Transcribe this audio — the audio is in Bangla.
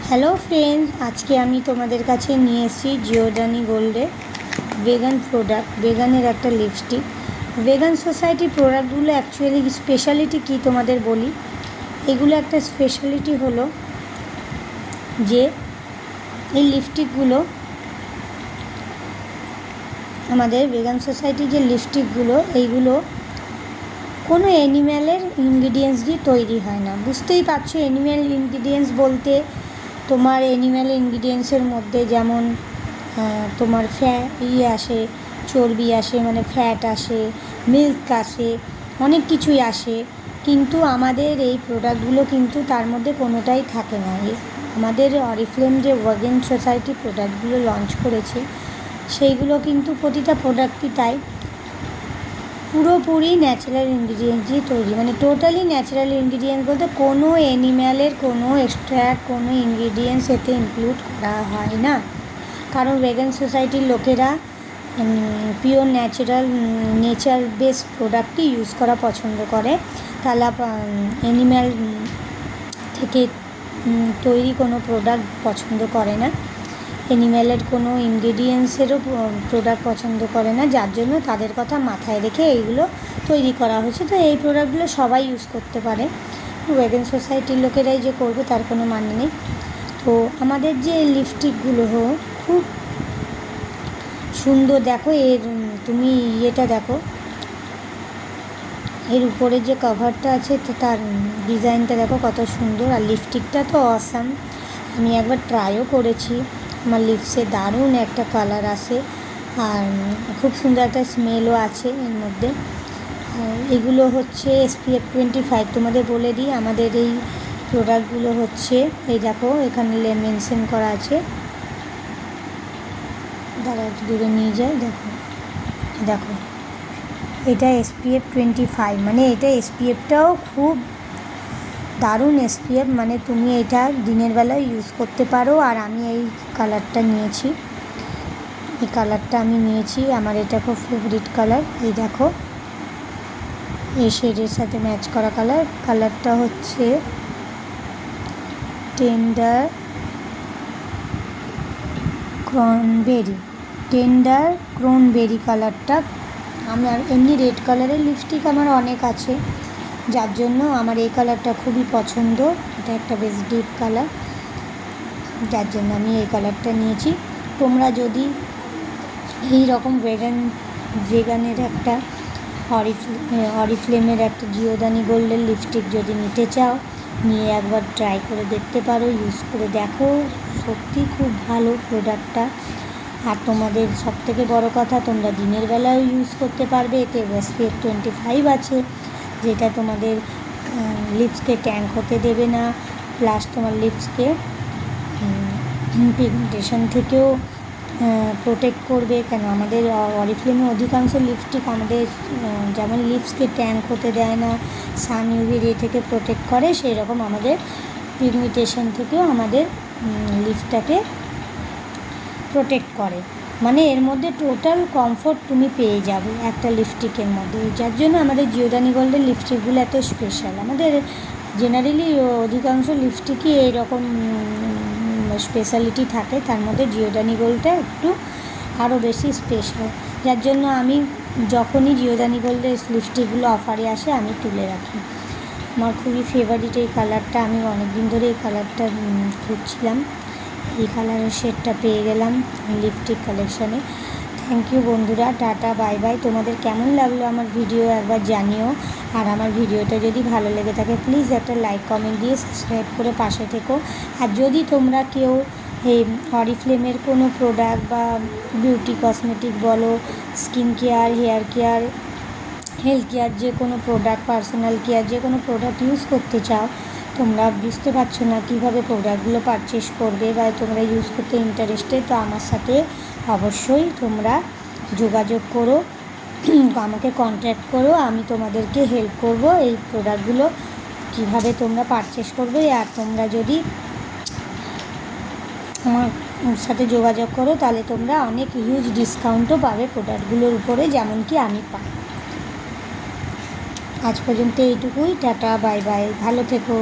হ্যালো ফ্রেন্ডস, আজকে আমি তোমাদের কাছে নিয়ে এসেছি জিওদানি গোল্ডের ভেগান প্রোডাক্ট, ভেগানের একটা লিপস্টিক। ভেগান সোসাইটির প্রোডাক্টগুলো অ্যাকচুয়ালি স্পেশালিটি কী তোমাদের বলি। এগুলো একটা স্পেশালিটি হলো যে এই লিপস্টিকগুলো আমাদের ভেগান সোসাইটির যে লিপস্টিকগুলো এইগুলো কোনো অ্যানিম্যালের ইনগ্রিডিয়েন্টস দিয়ে তৈরি হয় না। বুঝতেই পারছো, অ্যানিম্যাল ইনগ্রিডিয়েন্টস বলতে তোমার অ্যানিম্যাল ইনগ্রিডিয়েন্টসের মধ্যে যেমন তোমার আসে, চর্বি আসে, মানে ফ্যাট আসে, মিল্ক আসে, অনেক কিছুই আসে। কিন্তু আমাদের এই প্রোডাক্টগুলো কিন্তু তার মধ্যে কোনোটাই থাকে না। আমাদের অরিফ্লেম যে ভেগান সোসাইটি প্রোডাক্টগুলো লঞ্চ করেছে সেইগুলো কিন্তু প্রতিটা প্রোডাক্টই তাই পুরোপুরি ন্যাচারাল ইনগ্রিডিয়েন্টস দিয়ে তৈরি, মানে টোটালি ন্যাচারাল ইনগ্রিডিয়েন্টস বলতে কোনো অ্যানিম্যালের কোনো এক্সট্রা কোনো ইনগ্রিডিয়েন্টস এতে ইনক্লুড করা হয় না। কারণ ভেগান সোসাইটির লোকেরা পিওর নেচার বেসড প্রোডাক্টই ইউজ করা পছন্দ করে। তারা অ্যানিম্যাল থেকে তৈরি কোনো প্রোডাক্ট পছন্দ করে না, অ্যানিম্যালের কোনো ইনগ্রিডিয়েন্টসেরও প্রোডাক্ট পছন্দ করে না, যার জন্য তাদের কথা মাথায় রেখে এইগুলো তৈরি করা হয়েছে। তো এই প্রোডাক্টগুলো সবাই ইউজ করতে পারে, ভেগান সোসাইটির লোকেরাই যে করবে তার কোনো মানে নেই। তো আমাদের যে লিপস্টিকগুলো খুব সুন্দর, দেখো এর তুমি ইয়েটা দেখো, এর উপরে যে কভারটা আছে তার ডিজাইনটা দেখো কত সুন্দর, আর লিপস্টিকটা তো অসাম। আমি একবার ট্রাইও করেছি, আমার লিপসে দারুণ একটা কালার আসে আর খুব সুন্দর একটা স্মেলও আছে এর মধ্যে। এগুলো হচ্ছে SPF 25। তোমাদের বলে দিই, আমাদের এই প্রোডাক্টগুলো হচ্ছে, এই দেখো এখানে মেনশন করা আছে, দাঁড়া একটু দূরে নিয়ে যায়, দেখো দেখো এটা SPF 25, মানে এটা SPFটাও খুব দারুণ SPF, মানে তুমি এটা দিনের বেলায় ইউজ করতে পারো। আর আমি এই কালারটা নিয়েছি, এই কালারটা আমি নিয়েছি, আমার এটা খুব ফেভারিট কালার। এই দেখো এই শেডের সাথে ম্যাচ করা কালারটা হচ্ছে টেন্ডার ক্রনবেরি কালারটা। আমার এমনি রেড কালারের লিপস্টিক আমার অনেক আছে, যার জন্য আমার এই কালারটা খুবই পছন্দ। এটা একটা বেশ ডিপ কালার, যার জন্য আমি এই কালারটা নিয়েছি। তোমরা যদি এই রকম ভেগানের একটা অরিফ্লেমের একটা জিওদানি গোল্ডের লিপস্টিক যদি নিতে চাও, নিয়ে একবার ট্রাই করে দেখতে পারো, ইউজ করে দেখো, সত্যি খুব ভালো প্রোডাক্টটা। আর তোমাদের সবথেকে বড় কথা, তোমরা দিনের বেলাও ইউজ করতে পারবে। এতে SPF 25 আছে, যেটা তোমাদের লিপসকে ট্যাঙ্ক হতে দেবে না, প্লাস তোমার লিপসকে পিগমেন্টেশন থেকেও প্রোটেক্ট করবে। কেন আমাদের অরিফ্লেমে অধিকাংশ লিপস্টিক আমাদের যেমন লিপসকে ট্যাঙ্ক হতে দেয় না, সান ইউভি রে থেকে প্রোটেক্ট করে, সেই রকম আমাদের পিগমেন্টেশন থেকেও আমাদের লিপসটাকে প্রোটেক্ট করে। মানে এর মধ্যে টোটাল কমফোর্ট তুমি পেয়ে যাবে একটা লিপস্টিকের মধ্যে, যার জন্য আমাদের জিওদানি গোল্ডের লিপস্টিকগুলো এত স্পেশাল। আমাদের জেনারেলি অধিকাংশ লিপস্টিকই এইরকম স্পেশালিটি থাকে, তার মধ্যে জিওদানি গোল্ডটা একটু আরও বেশি স্পেশাল, যার জন্য আমি যখনই জিওদানি গোল্ডের লিপস্টিকগুলো অফারে আসে আমি তুলে রাখি। আমার খুবই ফেভারিট এই কালারটা, আমি অনেক দিন ধরে এই কালারটা খুঁজছিলাম, এই কালারের শেডটা পেয়ে গেলাম লিপস্টিক কালেকশানে। থ্যাংক ইউ বন্ধুরা, টাটা বাই বাই। তোমাদের কেমন লাগলো আমার ভিডিও একবার জানিও, আর আমার ভিডিওটা যদি ভালো লেগে থাকে প্লিজ একটা লাইক কমেন্ট দিয়ে সাবস্ক্রাইব করে পাশে থেকো। আর যদি তোমরা কেউ এই অরিফ্লেমের কোনো প্রোডাক্ট বা বিউটি কসমেটিক বলো, skin care, hair care, health care, যে কোনো প্রোডাক্ট, পার্সোনাল কেয়ার, যে কোনো প্রোডাক্ট ইউজ করতে চাও, তোমরা বুঝতে পারছো না কীভাবে প্রোডাক্টগুলো পারচেস করবে বা তোমরা ইউজ করতে ইন্টারেস্টেড, তো আমার সাথে অবশ্যই তোমরা যোগাযোগ করো, আমাকে কন্ট্যাক্ট করো, আমি তোমাদেরকে হেল্প করব এই প্রোডাক্টগুলো কীভাবে তোমরা পারচেস করবে। আর তোমরা যদি আমার সাথে যোগাযোগ করো তাহলে তোমরা অনেক হিউজ ডিসকাউন্টও পাবে প্রোডাক্টগুলোর উপরে, যেমন কি আমি পাই। আজ পর্যন্ত এইটুকুই, টাটা বাই বাই, ভালো থেকো।